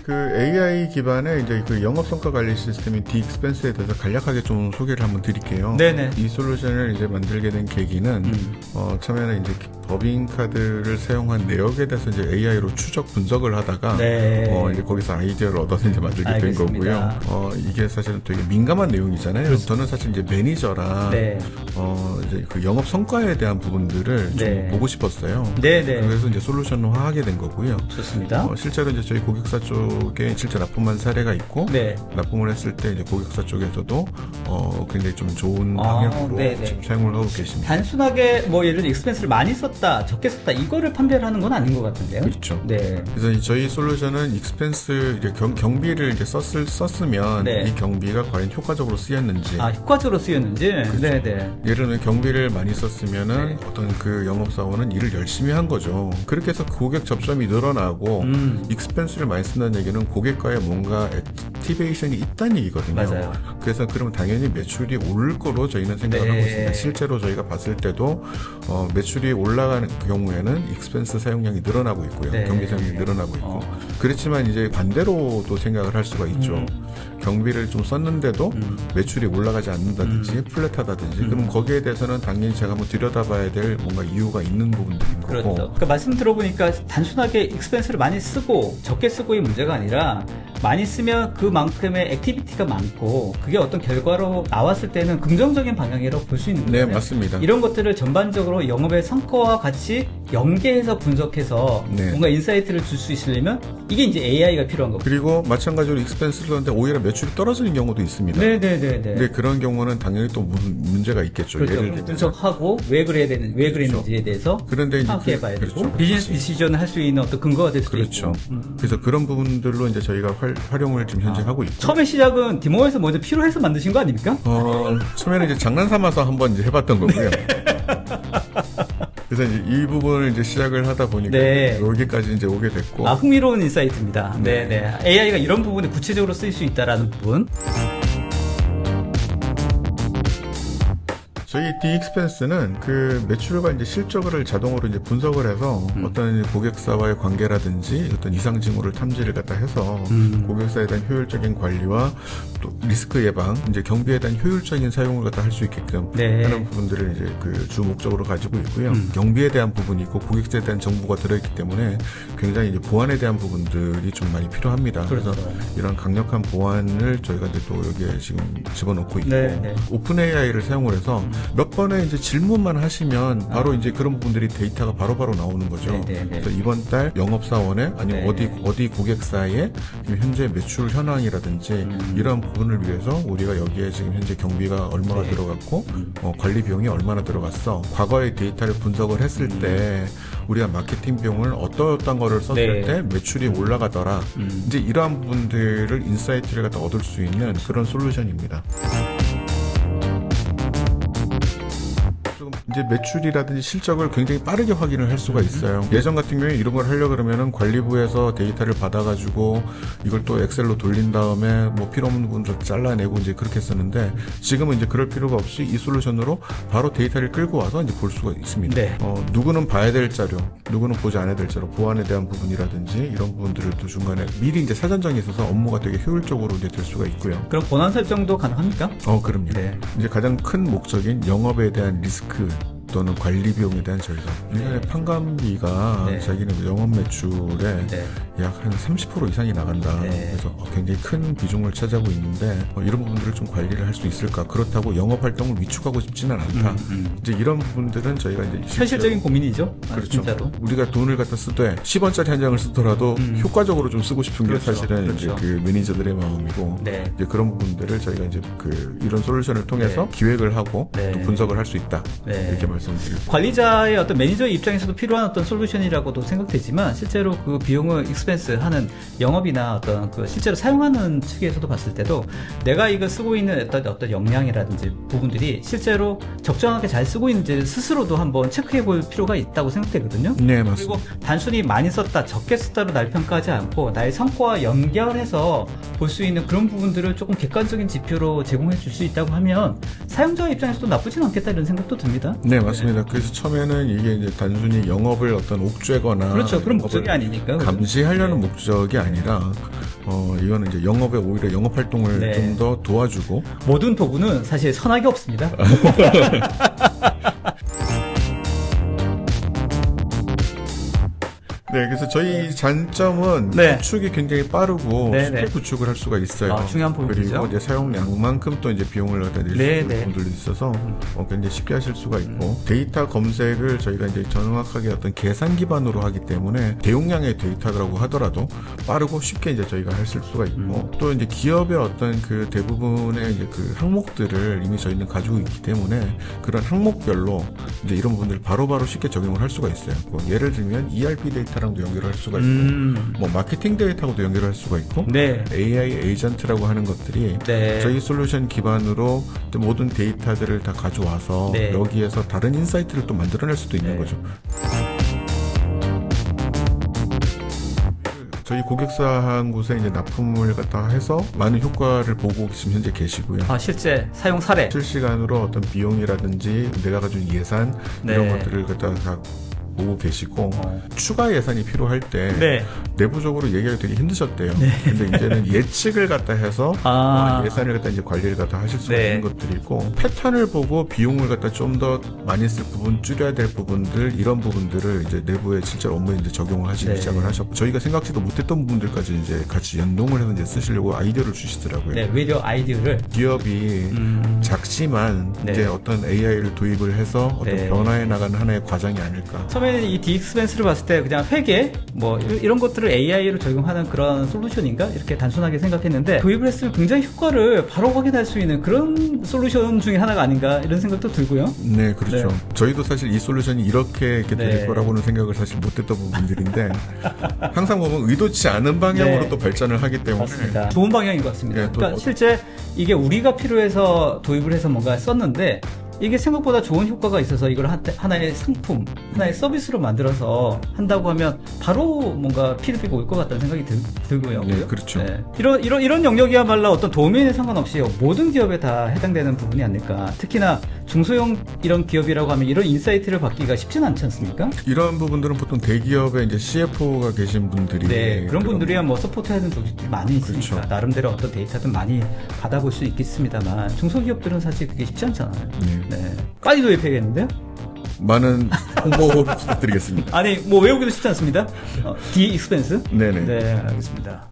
그 AI 기반의 이제 그 영업 성과 관리 시스템인 디익스펜스에 대해서 간략하게 좀 소개를 한번 드릴게요. 네네. 이 솔루션을 이제 만들게 된 계기는 처음에는 이제 법인카드를 사용한 내역에 대해서 이제 AI로 추적 분석을 하다가 네. 이제 거기서 아이디어를 얻어서 이제 만들게 알겠습니다. 된 거고요. 이게 사실은 되게 민감한 내용이잖아요. 그렇습니다. 저는 사실 이제 매니저라 네. 이제 그 영업 성과에 대한 부분들을 네. 좀 보고 싶었어요. 네네. 그래서 이제 솔루션화하게 된 거고요. 좋습니다. 실제로 이제 저희 고객사 쪽에 실제 납품한 사례가 있고 네. 납품을 했을 때 이제 고객사 쪽에서도 굉장히 좀 좋은 방향으로 네네. 지금 사용을 하고 계십니다. 단순하게 뭐 예를 들어 익스펜스를 많이 썼다, 적게 썼다 이거를 판별을 하는 건 아닌 것 같은데요. 그렇죠. 네. 그래서 저희 솔루션은 익스펜스 이제 경비를 이제 썼으면 네. 이 경비가 과연 효과적으로 쓰였는지. 효과적으로 쓰였는지. 그렇죠. 네네. 예를 들면 경비를 많이 썼으면은 네. 어떤 그 영업사원은 일을 열심히 한 거죠. 그렇게 해서 고객 접점이 늘어나고 익스펜스를 많이 쓴다는 얘기는 고객과의 뭔가 액티베이션이 있다는 얘기거든요. 맞아요. 그래서 그러면 당연히 매출이 오를 거로 저희는 생각을 네. 하고 있습니다. 실제로 저희가 봤을 때도 매출이 올라가는 경우에는 익스펜스 사용량이 늘어나고 있고요. 네. 경비 사용량이 늘어나고 있고. 그렇지만 이제 반대로도 생각을 할 수가 있죠. 경비를 좀 썼는데도 매출이 올라가지 않는다든지 플랫하다든지 그럼 거기에 대해서는 당연히 제가 한번 들여다봐야 될 뭔가 이유가 있는 부분들인 거고. 그렇죠. 그러니까 말씀 들어보니까 단순하게 익스펜스를 많이 쓰고 적게 쓰고의 문제가 아니라 많이 쓰면 그만큼의 액티비티가 많고 그게 어떤 결과로 나왔을 때는 긍정적인 방향이라고 볼 수 있는 거예요. 네, 맞습니다. 이런 것들을 전반적으로 영업의 성과와 같이 연계해서 분석해서 네. 뭔가 인사이트를 줄 수 있으려면 이게 이제 AI가 필요한 거고. 그리고 마찬가지로 익스펜스를 썼는데 오히려 매출이 떨어지는 경우도 있습니다. 네네네네. 근데 그런 경우는 당연히 또 문제가 있겠죠. 그렇죠. 예를 들면 분석하고 왜 그랬는지에 대해서 그런데 이제 파악해봐야 되고 그렇죠. 비즈니스 디시전을 할 수 있는 어떤 근거가 될 수도 그렇죠. 있고. 그래서 그런 부분들로 이제 저희가 활용을 지금 현재 하고 있고. 처음에 시작은 디모에서 먼저 필요해서 만드신 거 아닙니까? 처음에는 이제 장난삼아서 한번 이제 해봤던 거고요. 그래서 이제 이 부분을 이제 시작을 하다 보니까 네. 여기까지 이제 오게 됐고. 흥미로운 인사이트입니다. 네네. AI가 이런 부분에 구체적으로 쓸 수 있다라는 부분. 저희 디익스펜스는 그 매출과 이제 실적을 자동으로 이제 분석을 해서 어떤 고객사와의 관계라든지 어떤 이상 징후를 탐지를 갖다 해서 고객사에 대한 효율적인 관리와 또 리스크 예방, 이제 경비에 대한 효율적인 사용을 갖다 할 수 있게끔 네. 하는 부분들을 이제 그 주 목적으로 가지고 있고요. 경비에 대한 부분이 있고 고객사에 대한 정보가 들어있기 때문에 굉장히 이제 보안에 대한 부분들이 좀 많이 필요합니다. 그렇죠. 그래서 이런 강력한 보안을 저희가 이제 또 여기에 지금 집어넣고 있고 네. 오픈 AI를 사용을 해서 몇 번의 이제 질문만 하시면 바로 이제 그런 부분들이 데이터가 바로바로 나오는 거죠. 그래서 이번 달 영업사원에 아니면 어디 고객사의 현재 매출 현황이라든지 이런 부분을 위해서 우리가 여기에 지금 현재 경비가 얼마나 들어갔고 관리 비용이 얼마나 들어갔어. 과거의 데이터를 분석을 했을 때 우리가 마케팅 비용을 어떤 거를 썼을 때 매출이 올라가더라. 이제 이러한 부분들을 인사이트를 갖다 얻을 수 있는 그런 솔루션입니다. 이제 매출이라든지 실적을 굉장히 빠르게 확인을 할 수가 있어요. 예전 같은 경우에 이런 걸 하려고 그러면은 관리부에서 데이터를 받아가지고 이걸 또 엑셀로 돌린 다음에 뭐 필요 없는 부분을 잘라내고 이제 그렇게 했었는데 지금은 이제 그럴 필요가 없이 이 솔루션으로 바로 데이터를 끌고 와서 이제 볼 수가 있습니다. 네. 누구는 봐야 될 자료, 누구는 보지 않아야 될 자료, 보안에 대한 부분이라든지 이런 부분들을 또 중간에 미리 이제 사전정에 있어서 업무가 되게 효율적으로 이제 될 수가 있고요. 그럼 권한 설정도 가능합니까? 그럼요. 네. 이제 가장 큰 목적인 영업에 대한 리스크 또는 관리 비용에 대한 절감. 1년에 판관비가 자기는 영업 매출에 약 한 30% 이상이 나간다. 그래서 굉장히 큰 비중을 차지하고 있는데 이런 부분들을 좀 관리를 할 수 있을까? 그렇다고 영업 활동을 위축하고 싶지는 않다. 이제 이런 부분들은 저희가 이제 현실적인 고민이죠. 그렇죠. 진짜로. 우리가 돈을 갖다 쓰되 10원짜리 한 장을 쓰더라도 효과적으로 좀 쓰고 싶은 게 사실은 이제 그 매니저들의 마음이고 이제 그런 부분들을 저희가 이제 그 이런 솔루션을 통해서 기획을 하고 또 분석을 할 수 있다. 이렇게 말씀드리고. 관리자의 어떤 매니저 입장에서도 필요한 어떤 솔루션이라고도 생각되지만 실제로 그 비용을 익스펜스 하는 영업이나 어떤 그 실제로 사용하는 측에서도 봤을 때도 내가 이거 쓰고 있는 어떤 역량이라든지 부분들이 실제로 적정하게 잘 쓰고 있는지 스스로도 한번 체크해 볼 필요가 있다고 생각되거든요. 네, 맞습니다. 그리고 단순히 많이 썼다, 적게 썼다로 날 평가하지 않고 나의 성과와 연결해서 볼 수 있는 그런 부분들을 조금 객관적인 지표로 제공해 줄 수 있다고 하면 사용자 입장에서도 나쁘진 않겠다 이런 생각도 듭니다. 네, 맞습니다. 맞습니다. 그래서 처음에는 이게 이제 단순히 영업을 어떤 옥죄거나 그렇죠. 그런 목적이 아니니까. 감시하려는 목적이 아니라 이거는 이제 영업에 오히려 영업 활동을 좀 더 도와주고 모든 도구는 사실 선악이 없습니다. 네, 그래서 저희 장점은 구축이 굉장히 빠르고 쉽게 구축을 할 수가 있어요. 중요한 포인트죠. 그리고 이제 사용량만큼 또 이제 비용을 갖다 낼 수 있는 분들도 있어서 굉장히 쉽게 하실 수가 있고 데이터 검색을 저희가 이제 정확하게 어떤 계산 기반으로 하기 때문에 대용량의 데이터라고 하더라도 빠르고 쉽게 이제 저희가 하실 수가 있고 또 이제 기업의 어떤 그 대부분의 이제 그 항목들을 이미 저희는 가지고 있기 때문에 그런 항목별로 이제 이런 부분들 바로바로 쉽게 적용을 할 수가 있어요. 뭐 예를 들면 ERP 데이터랑도 연결할 수가 있고 뭐 마케팅 데이터하고도 연결할 수가 있고 AI 에이전트라고 하는 것들이 저희 솔루션 기반으로 모든 데이터들을 다 가져와서 여기에서 다른 인사이트를 또 만들어낼 수도 있는 거죠. 저희 고객사 한 곳에 이제 납품을 갖다 해서 많은 효과를 보고 지금 현재 계시고요. 실제 사용 사례. 실시간으로 어떤 비용이라든지 내가 가진 예산 이런 것들을 갖다 다 보고 계시고 추가 예산이 필요할 때 내부적으로 얘기하기 되게 힘드셨대요. 근데 이제는 예측을 갖다 해서 예산을 갖다 이제 관리를 갖다 하실 수 있는 것들이고 패턴을 보고 비용을 갖다 좀 더 많이 쓸 부분, 줄여야 될 부분들 이런 부분들을 이제 내부에 실제로 업무에 이제 적용을 하시기 시작을 하셨고 저희가 생각지도 못했던 부분들까지 이제 같이 연동을 해서 이제 쓰시려고 아이디어를 주시더라고요. 외려 아이디어를 기업이 작지만 이제 어떤 AI를 도입을 해서 어떤 변화해 나가는 하나의 과정이 아닐까. 처음에는 이 디익스펜스를 봤을 때 그냥 회계 뭐 이런 것들을 AI로 적용하는 그런 솔루션인가 이렇게 단순하게 생각했는데 도입을 했으면 굉장히 효과를 바로 확인할 수 있는 그런 솔루션 중에 하나가 아닌가 이런 생각도 들고요. 네, 그렇죠. 저희도 사실 이 솔루션이 이렇게 될 거라고는 생각을 사실 못했던 부분들인데 항상 보면 의도치 않은 방향으로 또 발전을 하기 때문에 맞습니다. 좋은 방향인 것 같습니다. 그러니까 실제 이게 우리가 필요해서 도입을 해서 뭔가 썼는데 이게 생각보다 좋은 효과가 있어서 이걸 하나의 상품, 하나의 서비스로 만들어서 한다고 하면 바로 뭔가 피드백이 올 것 같다는 생각이 들고요. 네, 그렇죠. 이런 영역이야말로 어떤 도메인에 상관없이 모든 기업에 다 해당되는 부분이 아닐까. 특히나 중소형 이런 기업이라고 하면 이런 인사이트를 받기가 쉽지는 않지 않습니까? 이런 부분들은 보통 대기업에 이제 CFO가 계신 분들이 그런 분들이야 뭐 서포트하는 조직들이 많이 있으니까 그렇죠. 나름대로 어떤 데이터도 많이 받아볼 수 있겠습니다만 중소기업들은 사실 그게 쉽지 않잖아요. 빨리 도입해야겠는데요? 많은 홍보 부탁드리겠습니다. 아니 뭐 외우기도 쉽지 않습니다. 디익스펜스? 네네. 네, 알겠습니다.